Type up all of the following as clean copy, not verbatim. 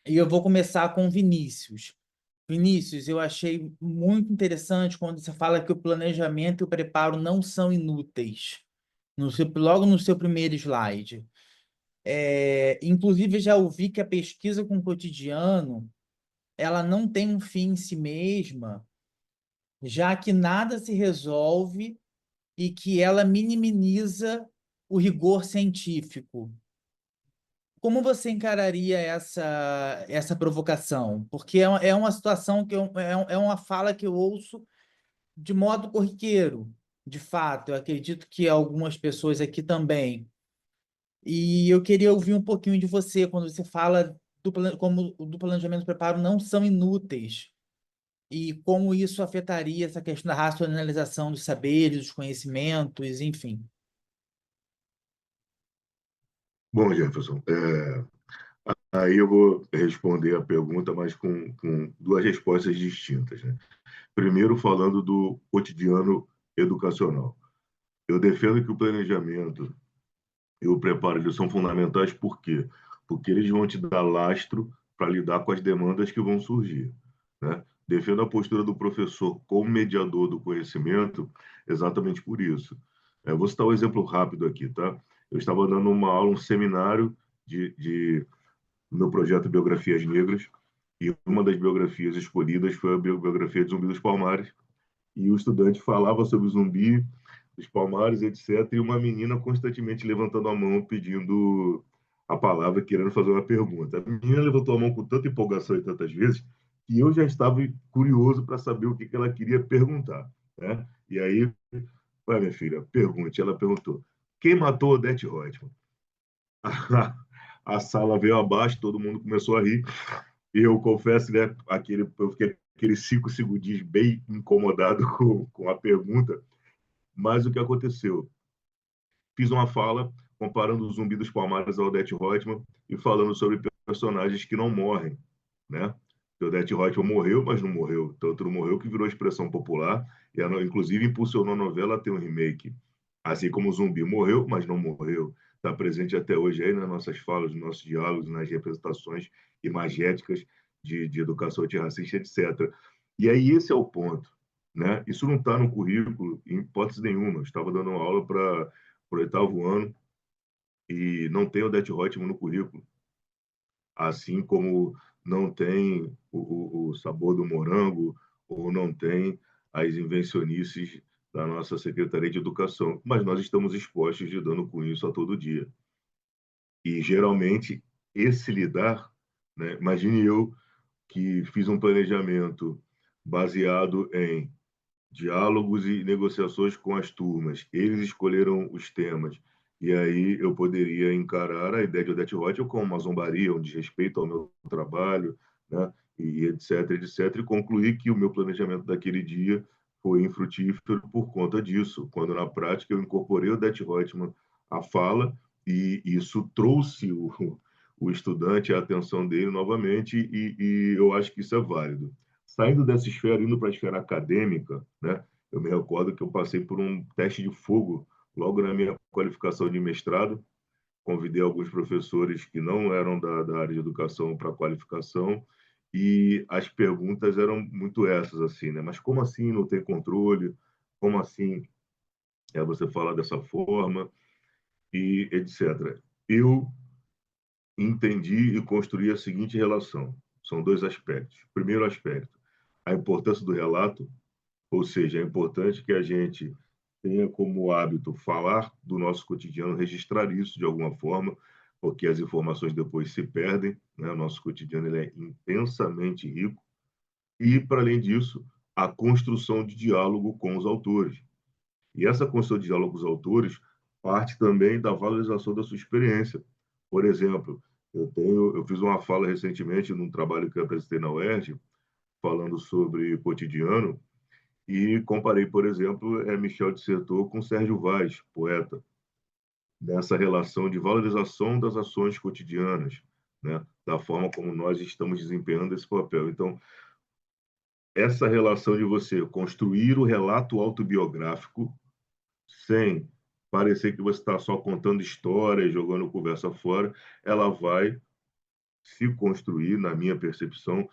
E eu vou começar com o Vinícius. Vinícius, eu achei muito interessante quando você fala que o planejamento e o preparo não são inúteis. Logo no seu primeiro slide. Inclusive, já ouvi que a pesquisa com o cotidiano ela não tem um fim em si mesma, já que nada se resolve e que ela minimiza o rigor científico. Como você encararia essa provocação? Porque é uma situação é uma fala que eu ouço de modo corriqueiro, de fato. Eu acredito que algumas pessoas aqui também. E eu queria ouvir um pouquinho de você quando você fala como do planejamento e preparo não são inúteis e como isso afetaria essa questão da racionalização dos saberes, dos conhecimentos, enfim. Bom, Jefferson, aí eu vou responder a pergunta, mas com duas respostas distintas, né? Primeiro, falando do cotidiano educacional. Eu defendo que o planejamento e o preparo eles são fundamentais, por quê? Porque eles vão te dar lastro para lidar com as demandas que vão surgir, né? Defendo a postura do professor como mediador do conhecimento exatamente por isso. Vou citar um exemplo rápido aqui, tá? Eu estava dando uma aula, um seminário no meu projeto Biografias Negras, e uma das biografias escolhidas foi a biografia de Zumbi dos Palmares, e o estudante falava sobre o Zumbi dos Palmares, etc., e uma menina constantemente levantando a mão, pedindo a palavra, querendo fazer uma pergunta. A menina levantou a mão com tanta empolgação e tantas vezes, que eu já estava curioso para saber o que ela queria perguntar, né? E aí, vai, minha filha, pergunte. Ela perguntou, quem matou Odete Roitman? A sala veio abaixo, todo mundo começou a rir. E eu confesso, né, eu fiquei aqueles 5 segundinhos bem incomodado com a pergunta. Mas o que aconteceu? Fiz uma fala comparando o Zumbi dos Palmares ao Odete Roitman e falando sobre personagens que não morrem, né? O Odete Roitman morreu, mas não morreu. Tanto não morreu que virou expressão popular e, inclusive, impulsionou a novela a ter um remake. Assim como o Zumbi morreu, mas não morreu. Está presente até hoje aí nas nossas falas, nos nossos diálogos, nas representações imagéticas de educação antirracista, etc. E aí esse é o ponto, né? Isso não está no currículo, em hipótese nenhuma. Eu estava dando aula para o 8º ano e não tem Odete Roitman no currículo, assim como não tem o sabor do morango ou não tem as invencionices da nossa Secretaria de Educação, mas nós estamos expostos lidando com isso a todo dia. E, geralmente, esse lidar, né, imagine eu que fiz um planejamento baseado em diálogos e negociações com as turmas. Eles escolheram os temas. E aí eu poderia encarar a ideia de Odete Roitman como uma zombaria, um desrespeito ao meu trabalho, né? E etc, etc, e concluir que o meu planejamento daquele dia foi infrutífero por conta disso, quando na prática eu incorporei o Odete Roitman à fala e isso trouxe o estudante, a atenção dele novamente, e eu acho que isso é válido. Saindo dessa esfera, indo para a esfera acadêmica, né? Eu me recordo que eu passei por um teste de fogo logo na minha qualificação de mestrado. Convidei alguns professores que não eram da área de educação para a qualificação e as perguntas eram muito essas, assim, né? Mas como assim não tem controle? Como assim você fala dessa forma? E etc. Eu entendi e construí a seguinte relação. São dois aspectos. Primeiro aspecto, a importância do relato, ou seja, é importante que a gente tenha como hábito falar do nosso cotidiano, registrar isso de alguma forma, porque as informações depois se perdem, né? O nosso cotidiano ele é intensamente rico. E, para além disso, a construção de diálogo com os autores. E essa construção de diálogo com os autores parte também da valorização da sua experiência. Por exemplo, eu fiz uma fala recentemente num trabalho que eu apresentei na UERJ, falando sobre cotidiano, e comparei, por exemplo, Michel de Certeau com Sérgio Vaz, poeta, nessa relação de valorização das ações cotidianas, né? Da forma como nós estamos desempenhando esse papel. Então, essa relação de você construir o relato autobiográfico sem parecer que você está só contando histórias, jogando conversa fora, ela vai se construir, na minha percepção,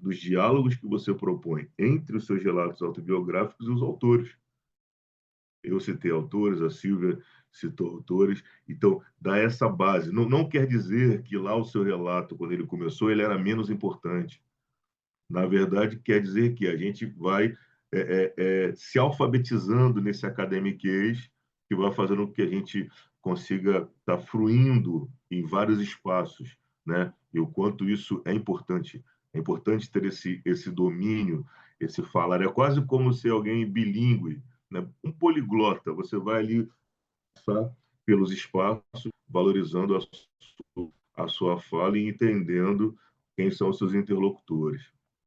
dos diálogos que você propõe entre os seus relatos autobiográficos e os autores. Eu citei autores, a Silvia citou autores, então dá essa base. Não, não quer dizer que lá o seu relato, quando ele começou, ele era menos importante. Na verdade, quer dizer que a gente vai se alfabetizando nesse academiquez, que vai fazendo com que a gente consiga estar fruindo em vários espaços, né? E o quanto isso é importante. É importante ter esse domínio, esse falar. É quase como ser alguém bilíngue, né? Um poliglota. Você vai ali passar pelos espaços, valorizando a sua fala e entendendo quem são os seus interlocutores.